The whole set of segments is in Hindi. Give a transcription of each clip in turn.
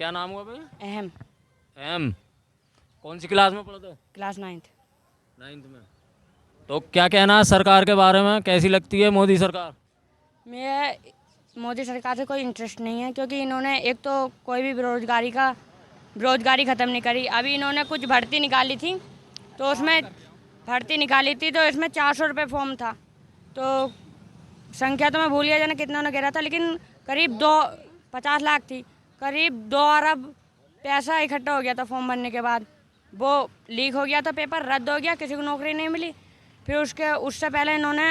क्या नाम हुआ भैया? अहम। एम। कौन सी क्लास में पढ़ते हो? Class 9th। 9th में। तो क्या कहना है सरकार के बारे में, कैसी लगती है मोदी सरकार? मैं मोदी सरकार से कोई इंटरेस्ट नहीं है, क्योंकि इन्होंने एक तो कोई भी बेरोजगारी ख़त्म नहीं करी। अभी इन्होंने कुछ भर्ती निकाली थी, तो उसमें तो इसमें 400 रुपये फॉर्म था। तो संख्या तो मैं भूल गया जाने कितना उन्होंने गिरा था, लेकिन करीब 50 लाख थी। करीब 2 अरब पैसा इकट्ठा हो गया था फॉर्म भरने के बाद। वो लीक हो गया था, पेपर रद्द हो गया, किसी को नौकरी नहीं मिली। फिर उससे पहले इन्होंने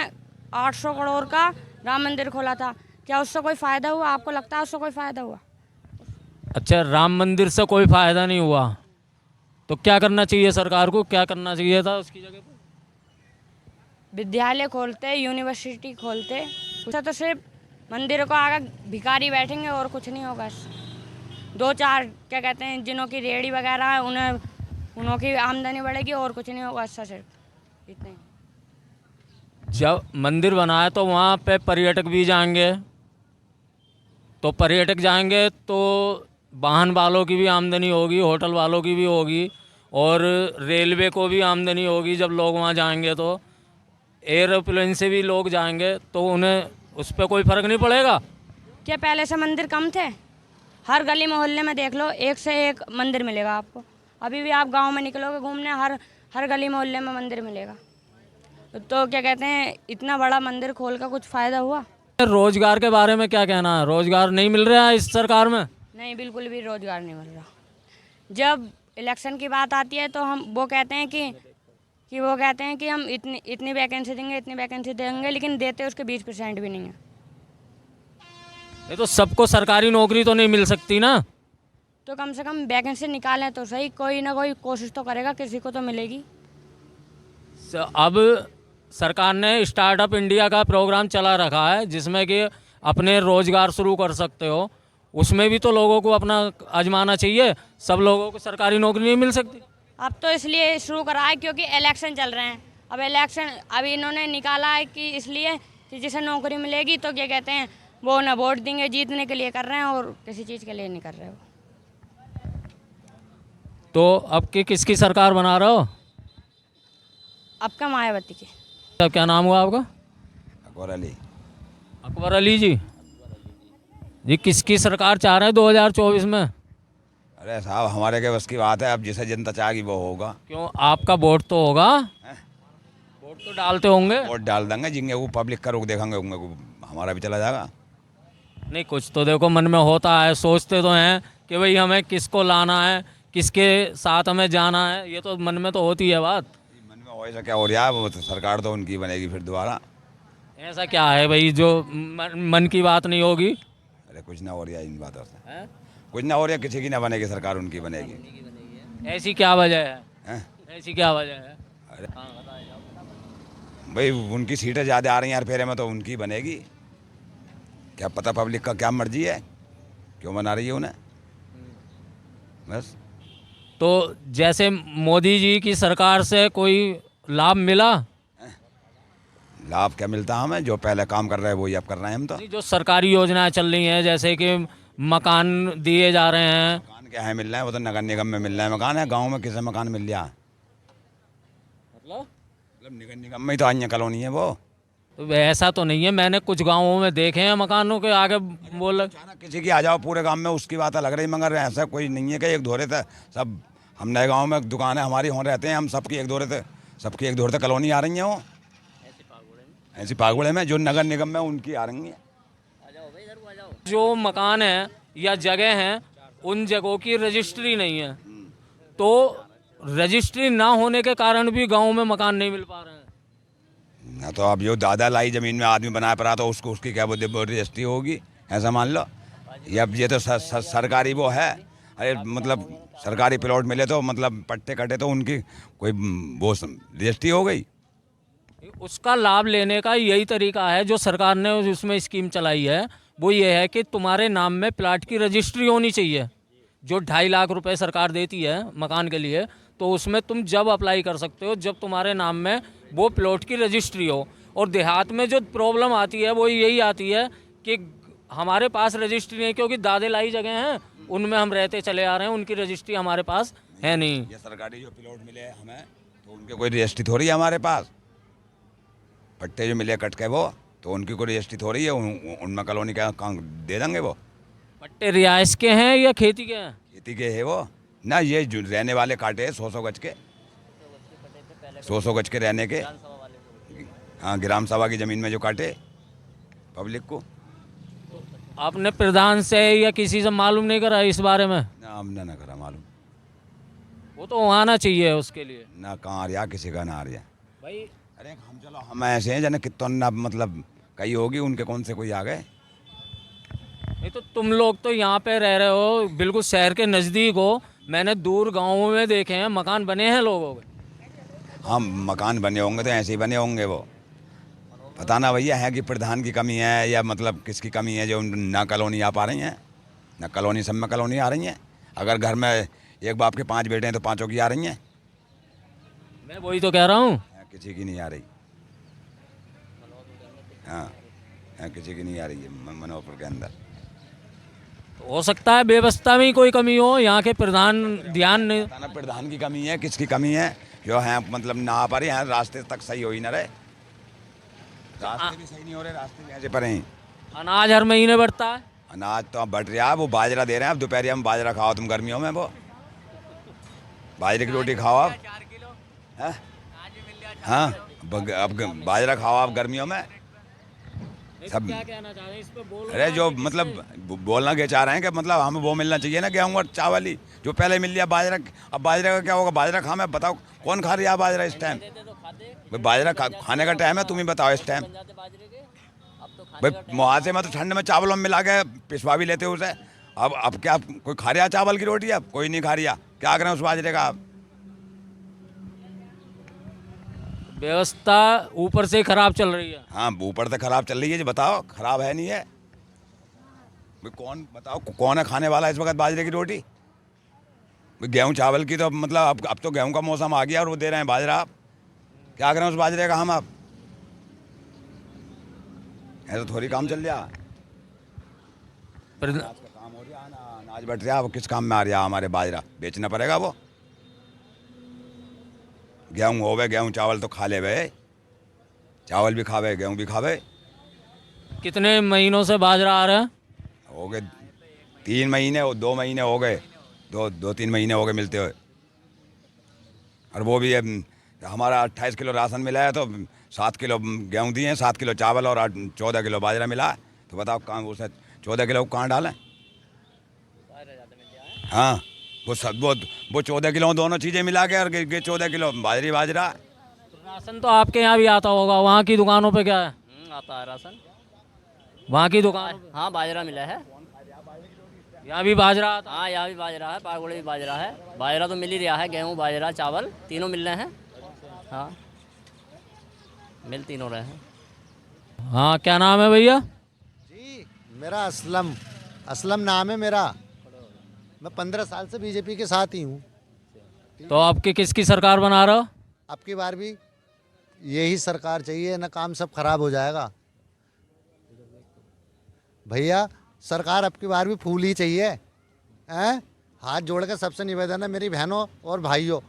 800 करोड़ का राम मंदिर खोला था। क्या उससे कोई फ़ायदा हुआ? आपको लगता है उससे कोई फ़ायदा हुआ? अच्छा, राम मंदिर से कोई फ़ायदा नहीं हुआ तो क्या करना चाहिए सरकार को, क्या करना चाहिए था उसकी जगह पर? विद्यालय खोलते, यूनिवर्सिटी खोलते। उससे तो सिर्फ मंदिर को आगे भिखारी बैठेंगे और कुछ नहीं होगा। 2-4 क्या कहते हैं जिनों की रेहड़ी वगैरह है, उन्हों की आमदनी बढ़ेगी और कुछ नहीं होगा। इससे सिर्फ इतना ही। जब मंदिर बना है तो वहाँ पे पर्यटक भी जाएंगे, तो पर्यटक जाएंगे तो वाहन वालों की भी आमदनी होगी, होटल वालों की भी होगी, और रेलवे को भी आमदनी होगी। जब लोग वहाँ जाएंगे तो एरोप्लेन से भी लोग जाएंगे, तो उन्हें उस पर कोई फ़र्क नहीं पड़ेगा? क्या पहले से मंदिर कम थे? हर गली मोहल्ले में देख लो, एक से एक मंदिर मिलेगा आपको। अभी भी आप गांव में निकलोगे घूमने, हर गली मोहल्ले में मंदिर मिलेगा। तो क्या कहते हैं, इतना बड़ा मंदिर खोल का कुछ फ़ायदा हुआ? रोजगार के बारे में क्या कहना है? रोजगार नहीं मिल रहा है इस सरकार में? नहीं, बिल्कुल भी रोजगार नहीं मिल रहा। जब इलेक्शन की बात आती है तो वो कहते हैं कि हम इतनी वैकेंसी देंगे, लेकिन देते उसके 20% भी नहीं है। ये तो सबको सरकारी नौकरी तो नहीं मिल सकती ना? तो कम से कम वैकेंसी निकालें तो सही, कोई ना कोई कोशिश तो करेगा, किसी को तो मिलेगी। अब सरकार ने स्टार्टअप इंडिया का प्रोग्राम चला रखा है, जिसमें कि अपने रोजगार शुरू कर सकते हो। उसमें भी तो लोगों को अपना आजमाना चाहिए। सब लोगों को सरकारी नौकरी नहीं मिल सकती। अब तो इसलिए शुरू करा है क्योंकि इलेक्शन चल रहे हैं। अब इन्होंने निकाला है कि इसलिए कि जिसे नौकरी मिलेगी तो क्या कहते हैं, वो ना वोट देंगे, जीतने के लिए कर रहे हैं और किसी चीज़ के लिए नहीं कर रहे हो। तो अब की किसकी सरकार बना रहे हो? अब का मायावती की। अब क्या नाम हुआ आपका? अकबर अली। अकबर अली जी। जी, किसकी सरकार चाह रहे हैं 2024 में? अरे साहब, हमारे के बस की बात है। अब जिसे जनता चाहेगी वो होगा। क्यों, आपका वोट तो होगा? वोट तो डालते होंगे? वोट डाल देंगे, जिंगे वो पब्लिक का रुख देखेंगे उनके को हमारा भी चला जाएगा। नहीं, कुछ तो देखो मन में होता है, सोचते तो हैं कि भाई हमें किसको लाना है, किसके साथ हमें जाना है। ये तो मन में तो होती है बात। मन में हो ऐसा क्या हो रहा है? वो तो सरकार तो उनकी बनेगी फिर दोबारा। ऐसा क्या है भाई जो मन की बात नहीं होगी? अरे कुछ ना हो रहा है इन बातों से। कुछ ना हो रहा, किसी की ना बनेगी सरकार, उनकी बनेगी। ऐसी क्या वजह है? हैं? ऐसी क्या वजह है? अरे भाई, उनकी सीटें ज़्यादा आ रही हैं यार फेरे में, तो उनकी बनेगी। क्या पता पब्लिक का क्या मर्जी है, क्यों बना रही है उन्हें, बस। तो जैसे मोदी जी की सरकार से कोई लाभ मिला? लाभ क्या मिलता है हमें? जो पहले काम कर रहे हैं वही अब कर रहे हैं हम तो। नहीं, जो सरकारी योजनाएं चल रही हैं, जैसे कि मकान दिए जा रहे हैं। मकान क्या है मिल रहा है? वो तो नगर निगम में मिल रहा है मकान। है गांव में किसे मकान मिल रहा है? मतलब नगर निगम में ही तो अन्य कॉलोनी है वो। तो ऐसा तो नहीं है, मैंने कुछ गांवों में देखे हैं मकानों के आगे बोल। अचानक किसी की आ जाओ पूरे गांव में, उसकी बात अलग रही, मगर ऐसा कोई नहीं है कि एक धोरे थे सब। हम नए गांव में दुकान है हमारी, वहाँ रहते हैं हम, सबकी एक धोरे थे कॉलोनी आ रही है वो। ऐसी पागुड़े में जो नगर निगम में उनकी आ रही है। जो मकान है या जगह हैं, उन जगहों की रजिस्ट्री नहीं है, तो रजिस्ट्री ना होने के कारण भी गांव में मकान नहीं मिल पा रहे हैं। ना तो अब जो दादा लाई जमीन में आदमी बनाया पड़ा तो उसकी क्या रजिस्ट्री होगी, ऐसा मान लो। ये तो सरकारी वो है। अरे मतलब सरकारी प्लॉट मिले तो मतलब पट्टे कटे तो उनकी कोई वो रजिस्ट्री हो गई। उसका लाभ लेने का यही तरीका है जो सरकार ने उसमें स्कीम चलाई है, वो ये है कि तुम्हारे नाम में प्लाट की रजिस्ट्री होनी चाहिए। जो 2.5 लाख रुपए सरकार देती है मकान के लिए, तो उसमें तुम जब अप्लाई कर सकते हो जब तुम्हारे नाम में वो प्लॉट की रजिस्ट्री हो। और देहात में जो प्रॉब्लम आती है वो यही आती है कि हमारे पास रजिस्ट्री नहीं है, क्योंकि दादेलाई जगह हैं उनमें हम रहते चले आ रहे हैं, उनकी रजिस्ट्री हमारे पास है नहीं। ये सरकारी जो प्लॉट मिले हमें तो उनके कोई रजिस्ट्री थोड़ी है हमारे पास। पट्टे जो मिले कट के वो तो उनकी कोई रजिस्ट्री थोड़ी है, उनमें कॉलोनी का कहाँ दे देंगे वो। पट्टे रिहाइश के हैं या खेती के हैं? खेती के है वो ना, ये जो रहने वाले काटे हैं 100 गज के, 100 गज के रहने के। हाँ, ग्राम सभा की ज़मीन में जो काटे पब्लिक को। आपने प्रधान से या किसी से मालूम नहीं करा इस बारे में? ना हमने ना करा मालूम, वो तो आना चाहिए उसके लिए। ना कहाँ आ रहा किसी का ना आ रहा भाई अरे हम चलो हम ऐसे हैं जने कितना ना मतलब कहीं होगी उनके कौन से कोई आ गए। नहीं तो तुम लोग तो यहाँ पे रह रहे हो, बिल्कुल शहर के नज़दीक हो। मैंने दूर गाँवों में देखे हैं मकान बने हैं लोगों के। हाँ, मकान बने होंगे तो ऐसे ही बने होंगे वो। पता ना भैया है कि प्रधान की कमी है या मतलब किसकी कमी है जो ना कॉलोनी आ पा रही हैं, ना कॉलोनी सब में कॉलोनी आ रही हैं। अगर घर में एक बाप के 5 बेटे हैं तो 5 की आ रही हैं। मैं वही तो कह रहा हूँ, किसी की नहीं आ रही। हाँ, किसी की नहीं आ रही है मनोहरपुर के अंदर। हो सकता है व्यवस्था में ही कोई कमी हो, यहाँ के प्रधान ध्यान नहीं। पता ना प्रधान की कमी है किसकी कमी है जो है मतलब ना आ पा रही है। रास्ते तक सही हो ही ना रहे, रास्ते भी सही नहीं हो रहे, रास्ते भी ऐसे पड़े हैं। अनाज हर महीने बढ़ता है। अनाज तो अब बढ़ रहा है, वो बाजरा दे रहे हैं। अब दोपहरिया में बाजरा खाओ तुम गर्मियों में, वो बाजरे की रोटी खाओ आप। हैं? हाँ, अब बाजरा खाओ आप गर्मियों में सब। क्या कहना चाह रहे हैं इस पे बोलो। अरे जो मतलब बोलना क्या चाह रहे हैं कि मतलब हमें वो मिलना चाहिए ना गेहूँ और चावल ही जो पहले मिल लिया। बाजरा अब बाजरे का क्या होगा? बाजरा खा, मैं बताओ कौन खा रही है बाजरा इस टाइम? भाई बाजरा खाने का टाइम है, तुम ही बताओ इस टाइम। भाई मुहासे में तो ठंड में चावलों में मिला के पिसवा भी लेते हो उसे। अब क्या कोई खा रहा चावल की रोटी? अब कोई नहीं खा रहा, क्या करें उस बाजरे का? आप व्यवस्था ऊपर से खराब चल रही है। हाँ, ऊपर से खराब चल रही है जी। बताओ खराब है नहीं है? भाई कौन बताओ कौन है खाने वाला इस वक्त बाजरे की रोटी? भाई गेहूँ चावल की तो मतलब अब तो गेहूँ का मौसम आ गया और वो दे रहे हैं बाजरा। आप क्या करें उस बाजरे का हम? आप ऐसा थोड़ी काम चल रहा। अनाज का काम हो रहा ना, अनाज बढ़ रहा, वो किस काम में आ रहा? हमारे बाजरा बेचना पड़ेगा। वो गेहूँ हो गए, गेहूँ चावल तो खा ले भाई, चावल भी खावे गेहूँ भी खावे। कितने महीनों से बाजरा आ रहा है? हो गए 3 महीने, 2 महीने हो गए, 2-3 महीने हो गए मिलते हुए। और वो भी हमारा 28 किलो राशन मिला है तो 7 किलो गेहूँ दिए हैं, 7 किलो चावल और 14 किलो बाजरा मिला है। तो बताओ कहाँ उसे 14 किलो कहाँ डालें? हाँ, वो 14 किलो दोनों चीज़ें मिला के और 14 किलो बाजरा। राशन तो आपके यहाँ भी आता होगा, वहाँ की दुकानों पे क्या है? आता है राशन, वहाँ की दुकान। हाँ बाजरा मिला है। यहाँ भी बाजरा आता? हाँ यहाँ भी बाजरा है, पागुड़े भी बाजरा है। बाजरा तो मिल ही रहा है, गेहूँ बाजरा चावल तीनों मिल रहे हैं। हाँ मिल तीनों रहे हैं। हाँ, क्या नाम है भैया? जी मेरा असलम नाम है मेरा। मैं 15 साल से बीजेपी के साथ ही हूँ। तो आपकी किसकी सरकार बना रहे हो? अब की बार भी यही सरकार चाहिए, ना काम सब खराब हो जाएगा भैया। सरकार अब की बार भी फूल ही चाहिए। हैं? हाथ जोड़ कर सबसे निवेदन है मेरी बहनों और भाइयों,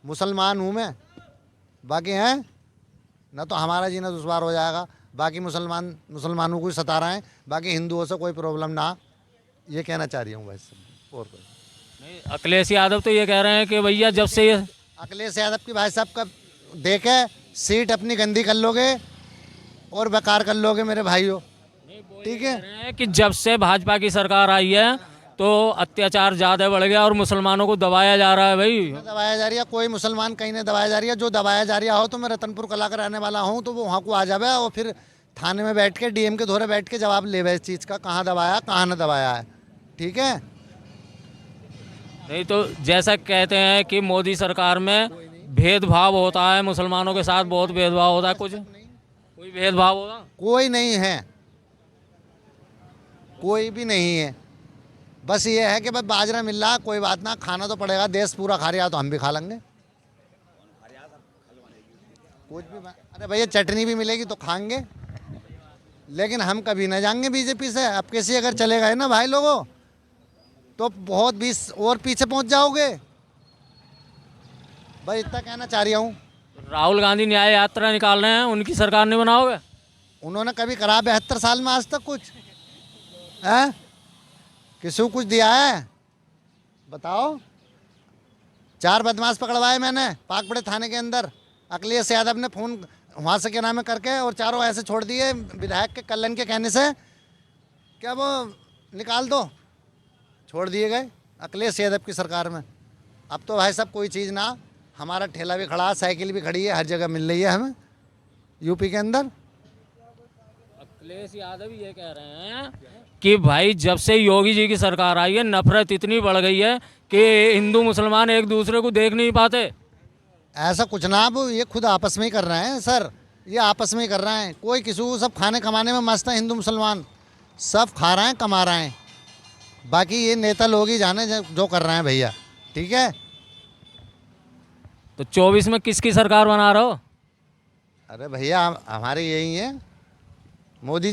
मुसलमान हूँ मैं, बाकी हैं ना तो हमारा जीना दुश्वार हो जाएगा। बाकी मुसलमानों को सता रहे हैं, बाकी हिंदुओं से कोई प्रॉब्लम ना, ये कहना चाह रही हूँ बस। और कोई नहीं, अखिलेश यादव तो ये कह रहे हैं कि भैया जब से ये अखिलेश यादव की भाई साहब का देखे सीट अपनी गंदी कर लोगे और बेकार कर लोगे मेरे भाइयों, ठीक है? कह रहे हैं कि जब से भाजपा की सरकार आई है तो अत्याचार ज़्यादा बढ़ गया और मुसलमानों को दबाया जा रहा है। भाई दबाया जा रही है, कोई मुसलमान कहीं नहीं दबाया जा रही है। जो दबाया जा रही हो तो मैं रतनपुर कला का रहने वाला हूँ, तो वो वहाँ को आ जावे और फिर थाने में बैठ के डीएम के धोरे बैठ के जवाब ले इस चीज़ का, कहाँ दबाया कहाँ न दबाया है, ठीक है? नहीं तो जैसा कहते हैं कि मोदी सरकार में भेदभाव होता है, मुसलमानों के साथ बहुत भेदभाव होता है। कुछ कोई भेदभाव होगा? कोई नहीं है, कोई भी नहीं है। बस ये है कि बस बाजरा मिल रहा, कोई बात ना, खाना तो पड़ेगा। देश पूरा खा रहा तो हम भी खा लेंगे कुछ भी। अरे भैया चटनी भी मिलेगी तो खाएंगे। लेकिन हम कभी ना जाएंगे बीजेपी से। अब किसी अगर चले गए ना भाई लोगों तो बहुत 20 और पीछे पहुंच जाओगे। भाई इतना कहना चाह रही हूँ। राहुल गांधी न्याय यात्रा निकाल रहे हैं, उनकी सरकार नहीं बनाओगे? उन्होंने कभी करा 72 साल में आज तक कुछ है? किसी को कुछ दिया है बताओ? 4 बदमाश पकड़वाए मैंने पाकपड़े थाने के अंदर। अखिलेश यादव ने फ़ोन वहाँ से क्या नाम है करके और चारों ऐसे छोड़ दिए विधायक के कल्याण के कहने से, क्या वो निकाल दो, छोड़ दिए गए अखिलेश यादव की सरकार में। अब तो भाई सब कोई चीज़ ना, हमारा ठेला भी खड़ा है, साइकिल भी खड़ी है, हर जगह मिल रही है हमें यूपी के अंदर। अखिलेश यादव ये कह रहे हैं कि भाई जब से योगी जी की सरकार आई है नफरत इतनी बढ़ गई है कि हिंदू मुसलमान एक दूसरे को देख नहीं पाते। ऐसा कुछ ना, अब ये खुद आपस में ही कर रहे हैं सर, ये आपस में ही कर रहे हैं। कोई किसी को, सब खाने कमाने में मस्त है, हिंदू मुसलमान सब खा रहे हैं कमा रहे हैं। बाकी ये नेता लोग ही जाने जो कर रहे हैं भैया। ठीक है, तो 24 में किसकी सरकार बना रहे हो? अरे भैया हमारे यही है मोदी